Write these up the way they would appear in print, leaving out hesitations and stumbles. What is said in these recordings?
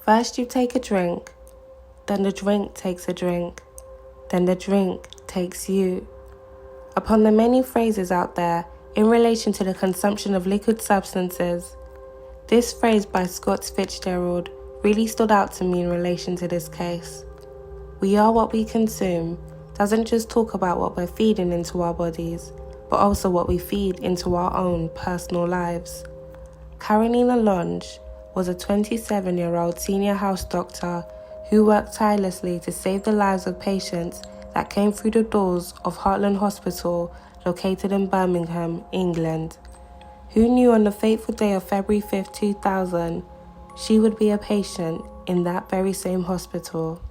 First you take a drink, then the drink takes a drink, then the drink takes you. Upon the many phrases out there in relation to the consumption of liquid substances, this phrase by Scott Fitzgerald really stood out to me in relation to this case. We are what we consume doesn't just talk about what we're feeding into our bodies, but also what we feed into our own personal lives. Karenina Longe was a 27-year-old senior house doctor who worked tirelessly to save the lives of patients that came through the doors of Heartlands Hospital located in Birmingham, England. Who knew on the fateful day of February 5, 2000, she would be a patient in that very same hospital?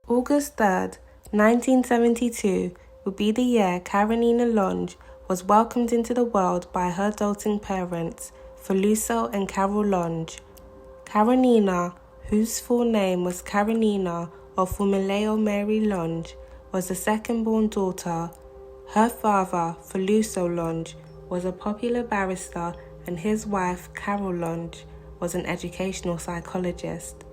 August 3rd, 1972 would be the year Karenina Longe was welcomed into the world by her doting parents, Feluso and Carol Longe. Karenina, whose full name was Karenina or Fumileo Mary Longe, was the second-born daughter. Her father, Feluso Longe, was a popular barrister, and his wife, Carol Longe, was an educational psychologist.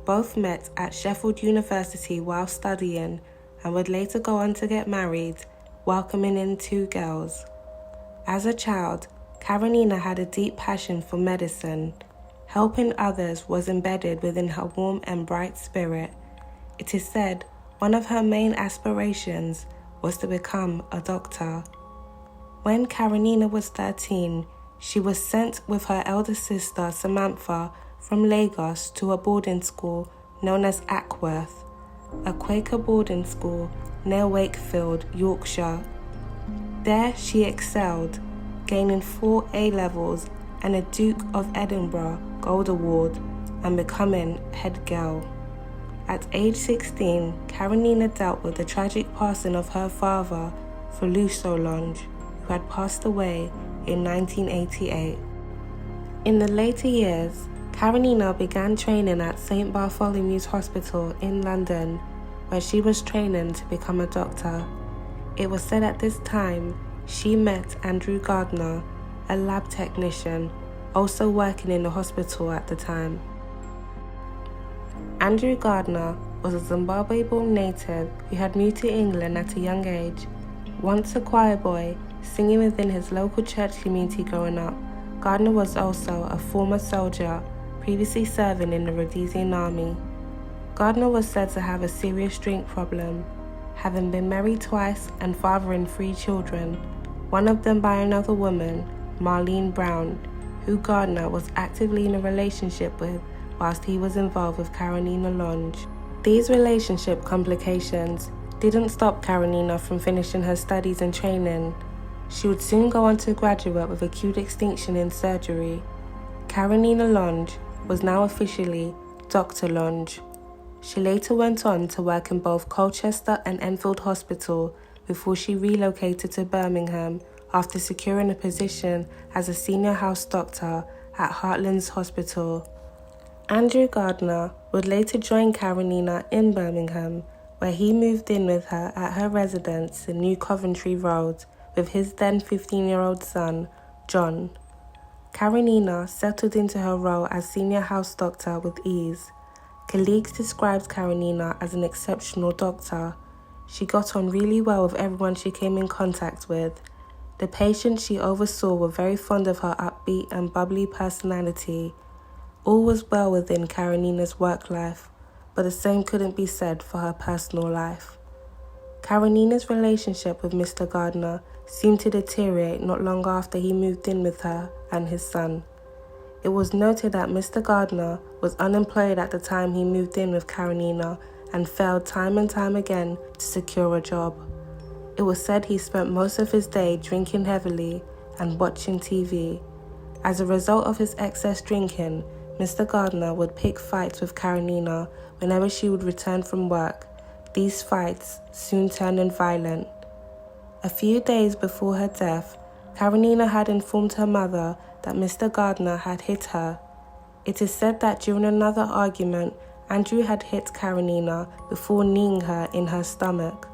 Both met at Sheffield University while studying and would later go on to get married, welcoming in 2 girls. As a child, Karenina had a deep passion for medicine. Helping others was embedded within her warm and bright spirit. It is said one of her main aspirations was to become a doctor. When Karenina was 13, she was sent with her elder sister Samantha from Lagos to a boarding school known as Ackworth, a Quaker boarding school near Wakefield, Yorkshire. There she excelled, gaining 4 A-levels and a Duke of Edinburgh Gold Award and becoming head girl. At age 16, Karenina dealt with the tragic passing of her father, Feluso Longe, who had passed away in 1988. In the later years, Karenina began training at St. Bartholomew's Hospital in London, where she was training to become a doctor. It was said at this time she met Andrew Gardner, a lab technician, also working in the hospital at the time. Andrew Gardner was a Zimbabwe-born native who had moved to England at a young age. Once a choir boy, singing within his local church community growing up, Gardner was also a former soldier, previously serving in the Rhodesian Army. Gardner was said to have a serious drink problem, having been married twice and fathering 3 children, one of them by another woman, Marlene Brown, who Gardner was actively in a relationship with whilst he was involved with Karenina Longe. These relationship complications didn't stop Karenina from finishing her studies and training. She would soon go on to graduate with acute extinction in surgery. Karenina Longe was now officially Dr. Longe. She later went on to work in both Colchester and Enfield Hospital before she relocated to Birmingham after securing a position as a senior house doctor at Heartlands Hospital. Andrew Gardner would later join Karenina in Birmingham, where he moved in with her at her residence in New Coventry Road with his then 15-year-old son, John. Karenina settled into her role as senior house doctor with ease. Colleagues described Karenina as an exceptional doctor. She got on really well with everyone she came in contact with. The patients she oversaw were very fond of her upbeat and bubbly personality. All was well within Karenina's work life, but the same couldn't be said for her personal life. Karenina's relationship with Mr. Gardner seemed to deteriorate not long after he moved in with her and his son. It was noted that Mr. Gardner was unemployed at the time he moved in with Karenina and failed time and time again to secure a job. It was said he spent most of his day drinking heavily and watching TV. As a result of his excess drinking, Mr. Gardner would pick fights with Karenina whenever she would return from work. These fights soon turned violent. A few days before her death, Karenina had informed her mother that Mr. Gardner had hit her. It is said that during another argument, Andrew had hit Karenina before kneeing her in her stomach.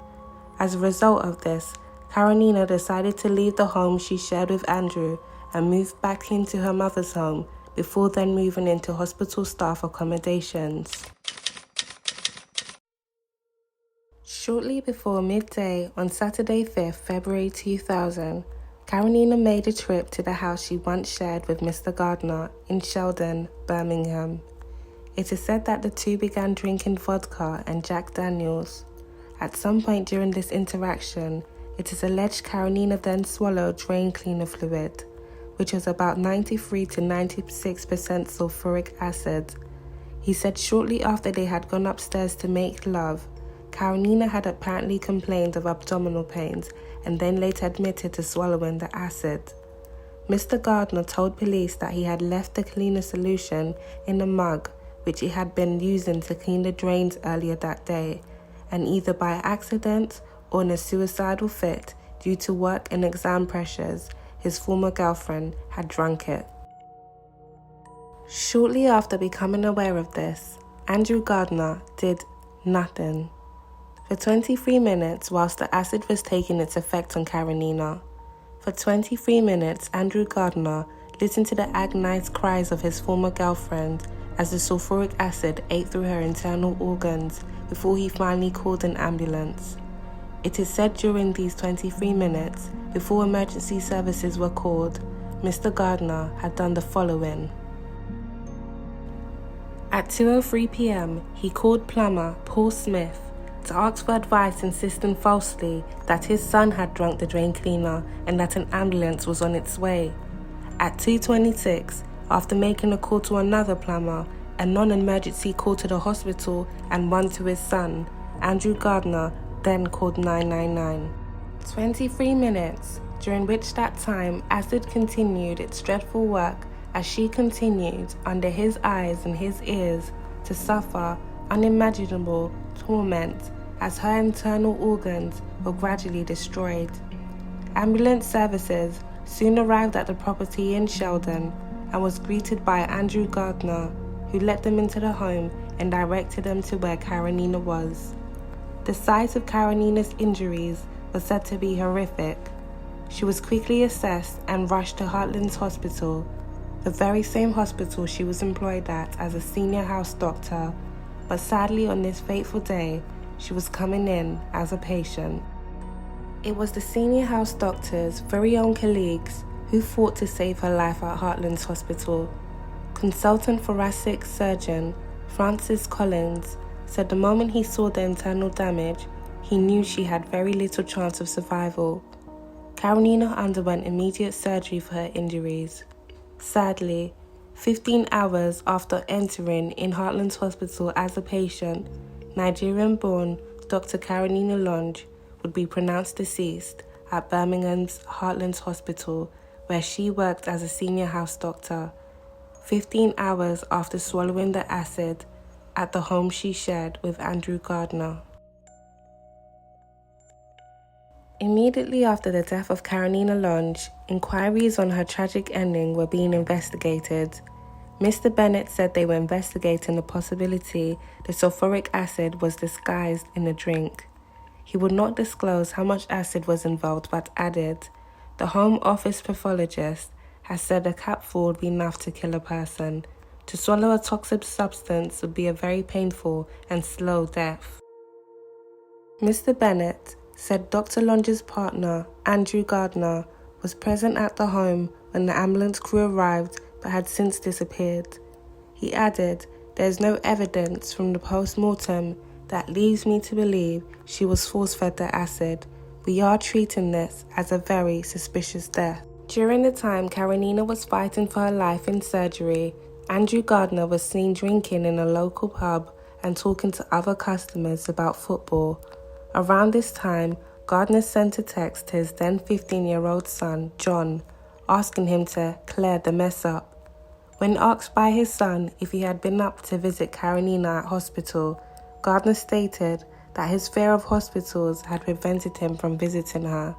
As a result of this, Karenina decided to leave the home she shared with Andrew and move back into her mother's home before then moving into hospital staff accommodations. Shortly before midday on Saturday 5th February 2000, Karenina made a trip to the house she once shared with Mr. Gardner in Sheldon, Birmingham. It is said that the two began drinking vodka and Jack Daniels. At some point during this interaction, it is alleged Karenina then swallowed drain cleaner fluid, which was about 93 to 96% sulfuric acid. He said shortly after they had gone upstairs to make love, Karenina had apparently complained of abdominal pains and then later admitted to swallowing the acid. Mr. Gardner told police that he had left the cleaner solution in a mug which he had been using to clean the drains earlier that day, and either by accident or in a suicidal fit due to work and exam pressures, his former girlfriend had drunk it. Shortly after becoming aware of this, Andrew Gardner did nothing for 23 minutes whilst the acid was taking its effect on Karenina. For 23 minutes, Andrew Gardner listened to the agonized cries of his former girlfriend as the sulfuric acid ate through her internal organs before he finally called an ambulance. It is said during these 23 minutes, before emergency services were called, Mr. Gardner had done the following. At 2:03 p.m., he called plumber Paul Smith to ask for advice, insisting falsely that his son had drunk the drain cleaner and that an ambulance was on its way. At 2:26, after making a call to another plumber, a non-emergency call to the hospital and one to his son, Andrew Gardner then called 999. 23 minutes, during which that time acid continued its dreadful work as she continued, under his eyes and his ears, to suffer unimaginable torment as her internal organs were gradually destroyed. Ambulance services soon arrived at the property in Sheldon and was greeted by Andrew Gardner, who let them into the home and directed them to where Karenina was. The size of Karenina's injuries was said to be horrific. She was quickly assessed and rushed to Heartlands Hospital, the very same hospital she was employed at as a senior house doctor, but sadly on this fateful day, she was coming in as a patient. It was the senior house doctor's very own colleagues who fought to save her life at Heartlands Hospital. Consultant thoracic surgeon Francis Collins said the moment he saw the internal damage, he knew she had very little chance of survival. Karenina underwent immediate surgery for her injuries. Sadly, 15 hours after entering in Heartlands Hospital as a patient, Nigerian-born Dr. Karenina Longe would be pronounced deceased at Birmingham's Heartlands Hospital, where she worked as a senior house doctor, 15 hours after swallowing the acid at the home she shared with Andrew Gardner. Immediately after the death of Karenina Longe, inquiries on her tragic ending were being investigated. Mr. Bennett said they were investigating the possibility the sulfuric acid was disguised in the drink. He would not disclose how much acid was involved, but added, "The Home Office pathologist has said a capful would be enough to kill a person. To swallow a toxic substance would be a very painful and slow death." Mr. Bennett said Dr. Longe's partner, Andrew Gardner, was present at the home when the ambulance crew arrived but had since disappeared. He added, "There is no evidence from the post-mortem that leads me to believe she was force-fed the acid. We are treating this as a very suspicious death." During the time Karenina was fighting for her life in surgery, Andrew Gardner was seen drinking in a local pub and talking to other customers about football. Around this time, Gardner sent a text to his then 15-year-old son, John, asking him to clear the mess up. When asked by his son if he had been up to visit Karenina at hospital, Gardner stated that his fear of hospitals had prevented him from visiting her.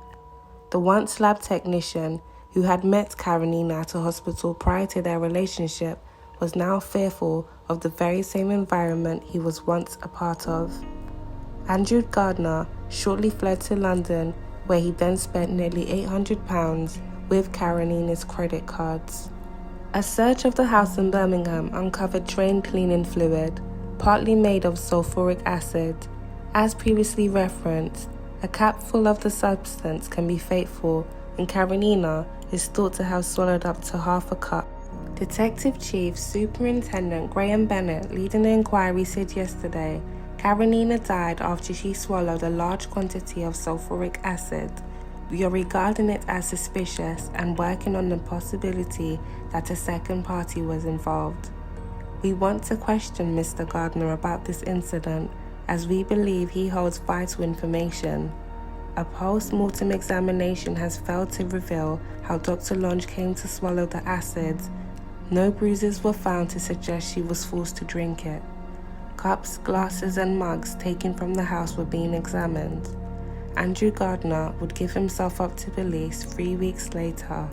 The once lab technician who had met Karenina at a hospital prior to their relationship was now fearful of the very same environment he was once a part of. Andrew Gardner shortly fled to London, where he then spent nearly £800 with Karenina's credit cards. A search of the house in Birmingham uncovered drain cleaning fluid, partly made of sulfuric acid. As previously referenced, a cap full of the substance can be fateful, and Karenina is thought to have swallowed up to half a cup. Detective Chief Superintendent Graham Bennett, leading the inquiry, said yesterday Karenina died after she swallowed a large quantity of sulfuric acid. We are regarding it as suspicious and working on the possibility that a second party was involved. We want to question Mr. Gardner about this incident, as we believe he holds vital information. A post-mortem examination has failed to reveal how Dr. Longe came to swallow the acid. No bruises were found to suggest she was forced to drink it. Cups, glasses and mugs taken from the house were being examined. Andrew Gardner would give himself up to police 3 weeks later.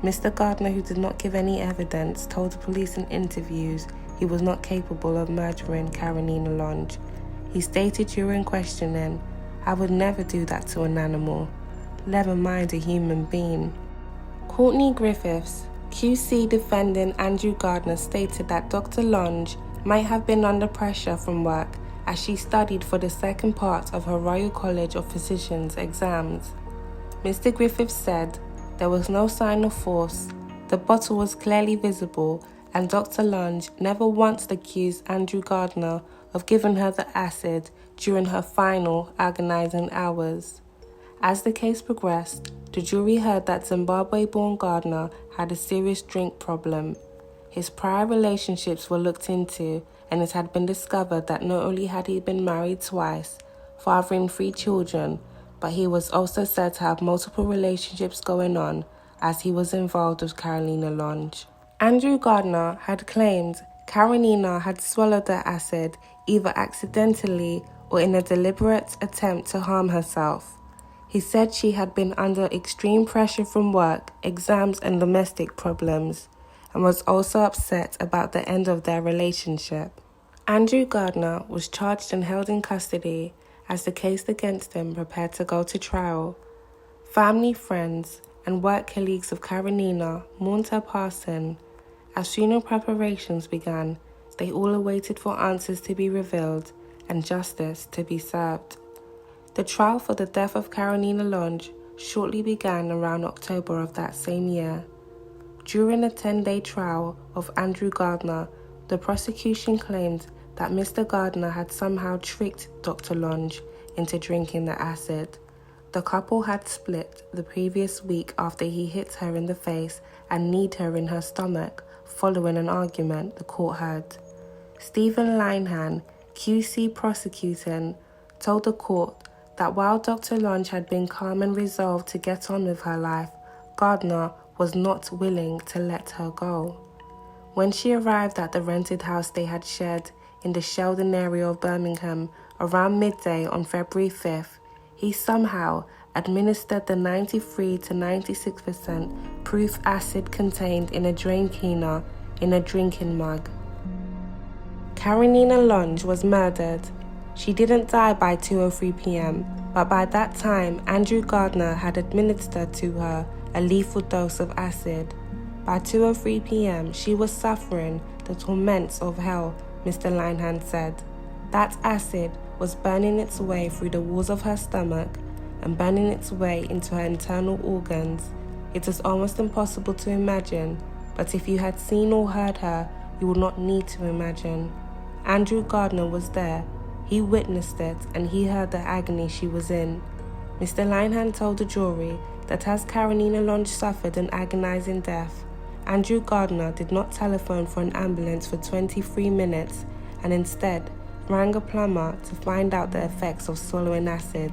Mr. Gardner, who did not give any evidence, told the police in interviews he was not capable of murdering Karenina Longe. He stated during questioning, "I would never do that to an animal, never mind a human being." Courtney Griffiths, QC defending Andrew Gardner, stated that Dr. Longe might have been under pressure from work as she studied for the second part of her Royal College of Physicians exams. Mr. Griffiths said there was no sign of force, the bottle was clearly visible, and Dr. Longe never once accused Andrew Gardner of giving her the acid during her final agonizing hours. As the case progressed, the jury heard that Zimbabwe-born Gardner had a serious drink problem. His prior relationships were looked into, and it had been discovered that not only had he been married twice, fathering 3 children, but he was also said to have multiple relationships going on, as he was involved with Karenina Longe. Andrew Gardner had claimed Karenina had swallowed the acid either accidentally or in a deliberate attempt to harm herself. He said she had been under extreme pressure from work, exams and domestic problems, and was also upset about the end of their relationship. Andrew Gardner was charged and held in custody as the case against him prepared to go to trial. Family, friends, and work colleagues of Karenina mourned her passing. As funeral preparations began, they all awaited for answers to be revealed and justice to be served. The trial for the death of Karenina Longe shortly began around October of that same year. During a 10-day trial of Andrew Gardner, the prosecution claimed that Mr. Gardner had somehow tricked Dr. Longe into drinking the acid. The couple had split the previous week after he hit her in the face and kneed her in her stomach following an argument, the court heard. Stephen Linehan, QC prosecuting, told the court that while Dr. Longe had been calm and resolved to get on with her life, Gardner was not willing to let her go. When she arrived at the rented house they had shared in the Sheldon area of Birmingham around midday on February 5th, he somehow administered the 93 to 96% proof acid contained in a drain cleaner in a drinking mug. Karenina Longe was murdered. She didn't die by 2:03 p.m, but by that time Andrew Gardner had administered to her a lethal dose of acid. By 2:03 p.m, she was suffering the torments of hell, Mr. Linehan said. That acid was burning its way through the walls of her stomach and burning its way into her internal organs. It is almost impossible to imagine, but if you had seen or heard her, you would not need to imagine. Andrew Gardner was there. He witnessed it and he heard the agony she was in. Mr. Linehan told the jury that as Karenina Longe suffered an agonizing death, Andrew Gardner did not telephone for an ambulance for 23 minutes and instead rang a plumber to find out the effects of swallowing acid.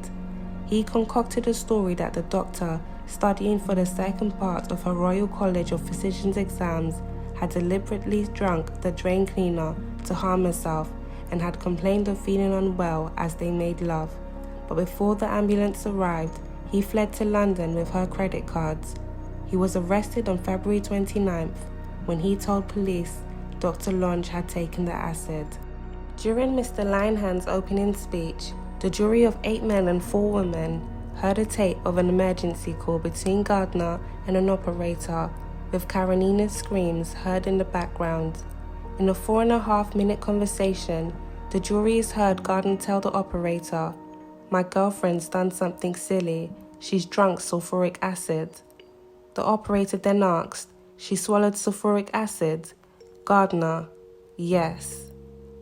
He concocted a story that the doctor studying for the second part of her Royal College of Physicians exams, had deliberately drunk the drain cleaner to harm herself and had complained of feeling unwell as they made love. But before the ambulance arrived, he fled to London with her credit cards. He was arrested on February 29th when he told police Dr. Longe had taken the acid. During Mr. Linehand's opening speech, the jury of 8 men and 4 women heard a tape of an emergency call between Gardner and an operator, with Karenina's screams heard in the background. In a 4.5-minute conversation, the jury is heard Gardner tell the operator, "My girlfriend's done something silly. She's drunk sulfuric acid." The operator then asked, "She swallowed sulfuric acid?" Gardner, "Yes."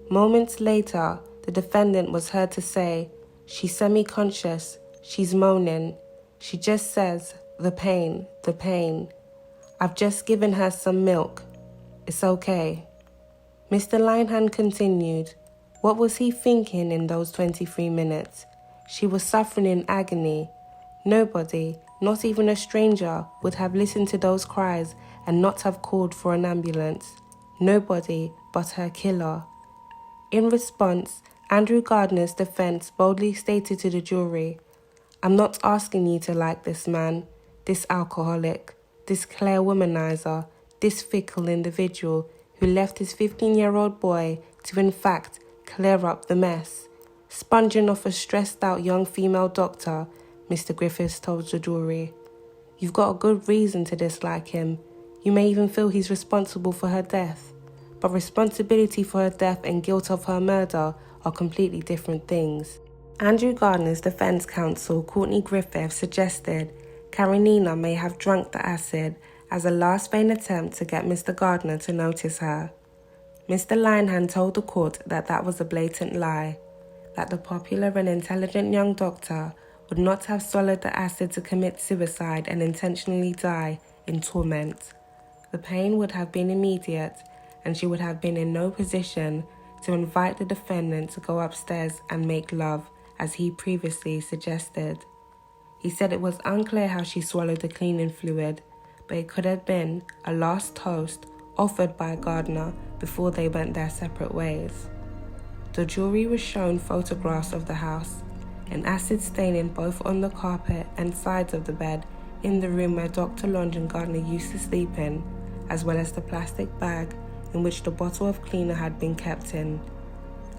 Moments later, the defendant was heard to say, "She's semi-conscious. She's moaning. She just says, 'The pain, the pain.' I've just given her some milk. It's okay." Mr. Linehand continued, "What was he thinking in those 23 minutes? She was suffering in agony. Nobody, not even a stranger, would have listened to those cries and not have called for an ambulance. Nobody but her killer." In response, Andrew Gardner's defense boldly stated to the jury, "I'm not asking you to like this man, this alcoholic, this clear womanizer, this fickle individual who left his 15-year-old boy to in fact clear up the mess, sponging off a stressed-out young female doctor," Mr. Griffiths told the jury. "You've got a good reason to dislike him. You may even feel he's responsible for her death. But responsibility for her death and guilt of her murder are completely different things." Andrew Gardner's defense counsel, Courtney Griffiths, suggested Karenina may have drunk the acid as a last vain attempt to get Mr. Gardner to notice her. Mr. Linehand told the court that that was a blatant lie, that the popular and intelligent young doctor would not have swallowed the acid to commit suicide and intentionally die in torment. The pain would have been immediate, and she would have been in no position to invite the defendant to go upstairs and make love, as he previously suggested. He said it was unclear how she swallowed the cleaning fluid, but it could have been a last toast offered by Gardner before they went their separate ways. The jury was shown photographs of the house, an acid staining both on the carpet and sides of the bed in the room where Dr. Longe and Gardner used to sleep in, as well as the plastic bag in which the bottle of cleaner had been kept in.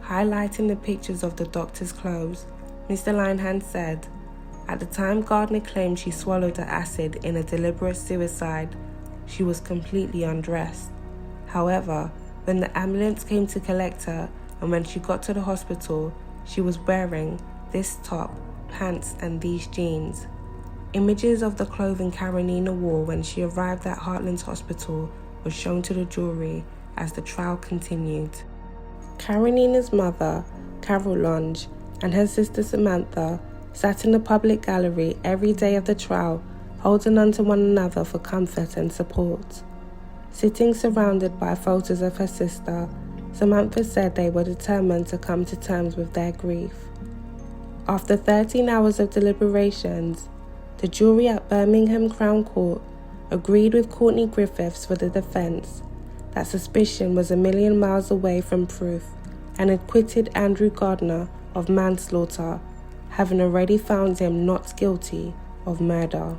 Highlighting the pictures of the doctor's clothes, Mr. Linehand said, "At the time Gardner claimed she swallowed the acid in a deliberate suicide, she was completely undressed. However, when the ambulance came to collect her and when she got to the hospital, she was wearing this top, pants and these jeans." Images of the clothing Karenina wore when she arrived at Heartlands Hospital were shown to the jury as the trial continued. Karenina's mother, Carol Longe, and her sister Samantha sat in the public gallery every day of the trial, holding on to one another for comfort and support. Sitting surrounded by photos of her sister, Samantha said they were determined to come to terms with their grief. After 13 hours of deliberations, the jury at Birmingham Crown Court agreed with Courtney Griffiths for the defense that suspicion was a million miles away from proof and acquitted Andrew Gardner of manslaughter, having already found him not guilty of murder.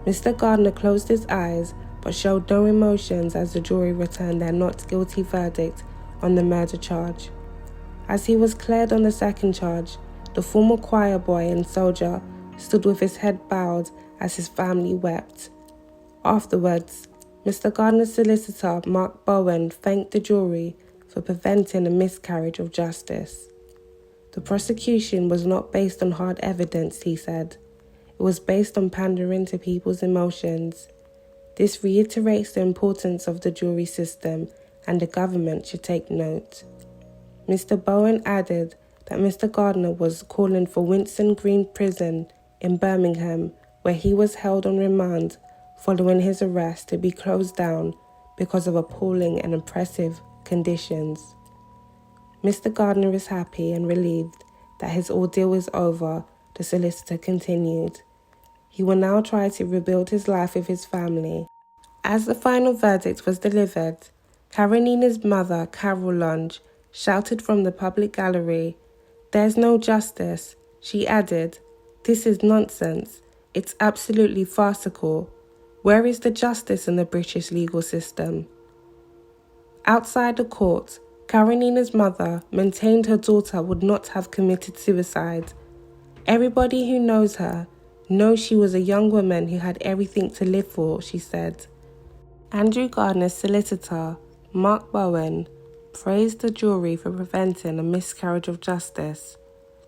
Mr. Gardner closed his eyes but showed no emotions as the jury returned their not guilty verdict on the murder charge. As he was cleared on the second charge, the former choir boy and soldier stood with his head bowed as his family wept. Afterwards, Mr. Gardner's solicitor, Mark Bowen, thanked the jury for preventing a miscarriage of justice. The prosecution was not based on hard evidence, he said. It was based on pandering to people's emotions. This reiterates the importance of the jury system, and the government should take note. Mr. Bowen added that Mr. Gardner was calling for Winson Green Prison in Birmingham, where he was held on remand following his arrest, to be closed down because of appalling and oppressive conditions. Mr. Gardner is happy and relieved that his ordeal is over, the solicitor continued. He will now try to rebuild his life with his family. As the final verdict was delivered, Karenina's mother, Karenina Longe, shouted from the public gallery, "There's no justice." She added, "This is nonsense. It's absolutely farcical. Where is the justice in the British legal system?" Outside the court, Karenina's mother maintained her daughter would not have committed suicide. "Everybody who knows her knows she was a young woman who had everything to live for," she said. Andrew Gardner's solicitor, Mark Bowen, praised the jury for preventing a miscarriage of justice.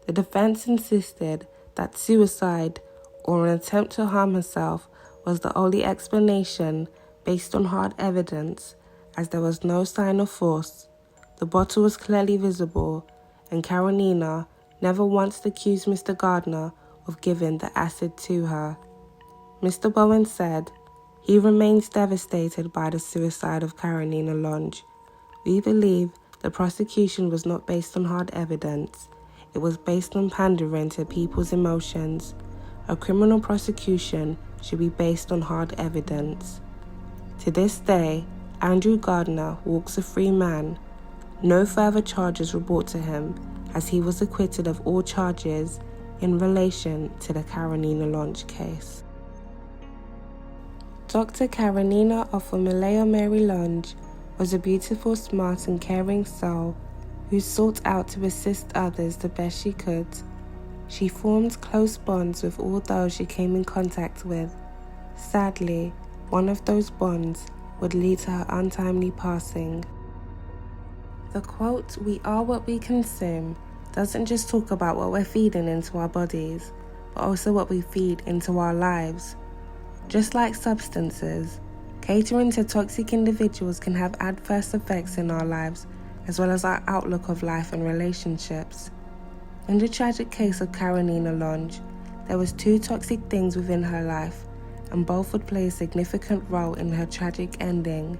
The defense insisted that suicide or an attempt to harm herself was the only explanation based on hard evidence, as there was no sign of force. The bottle was clearly visible, and Karenina never once accused Mr. Gardner of giving the acid to her. Mr. Bowen said, "He remains devastated by the suicide of Karenina Longe. We believe the prosecution was not based on hard evidence. It was based on pandering to people's emotions. A criminal prosecution should be based on hard evidence." To this day, Andrew Gardner walks a free man. No further charges were brought to him, as he was acquitted of all charges in relation to the Karenina Longe case. Dr. Karenina Mary Longe was a beautiful, smart and caring soul who sought out to assist others the best she could. She formed close bonds with all those she came in contact with. Sadly, one of those bonds would lead to her untimely passing. The quote, "We are what we consume," doesn't just talk about what we're feeding into our bodies, but also what we feed into our lives. Just like substances, catering to toxic individuals can have adverse effects in our lives, as well as our outlook of life and relationships. In the tragic case of Karenina Longe, there was 2 toxic things within her life, and both would play a significant role in her tragic ending.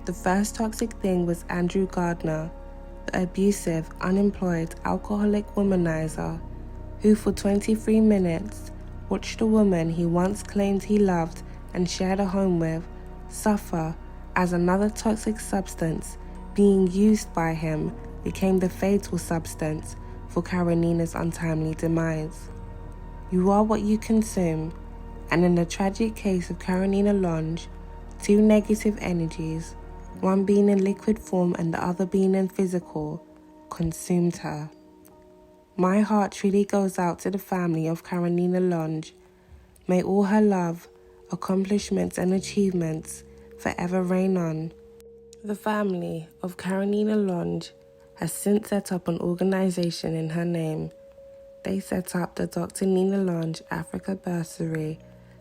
The first toxic thing was Andrew Gardner, the abusive, unemployed, alcoholic womanizer, who for 23 minutes watched a woman he once claimed he loved and shared a home with suffer as another toxic substance being used by him became the fatal substance for Karenina's untimely demise. You are what you consume, and in the tragic case of Karenina Longe, 2 negative energies, one being in liquid form and the other being in physical, consumed her. My heart truly goes out to the family of Karenina Longe. May all her love, accomplishments and achievements forever reign on. The family of Karenina Longe has since set up an organization in her name. They set up the Dr. Nina Longe Africa Bursary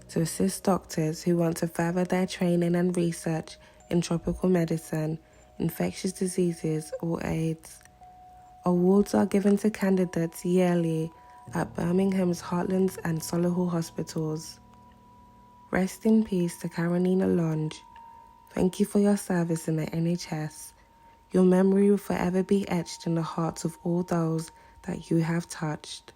to assist doctors who want to further their training and research in tropical medicine, infectious diseases or AIDS. Awards are given to candidates yearly at Birmingham's Heartlands and Solihull hospitals. Rest in peace to Karenina Longe. Thank you for your service in the NHS. Your memory will forever be etched in the hearts of all those that you have touched.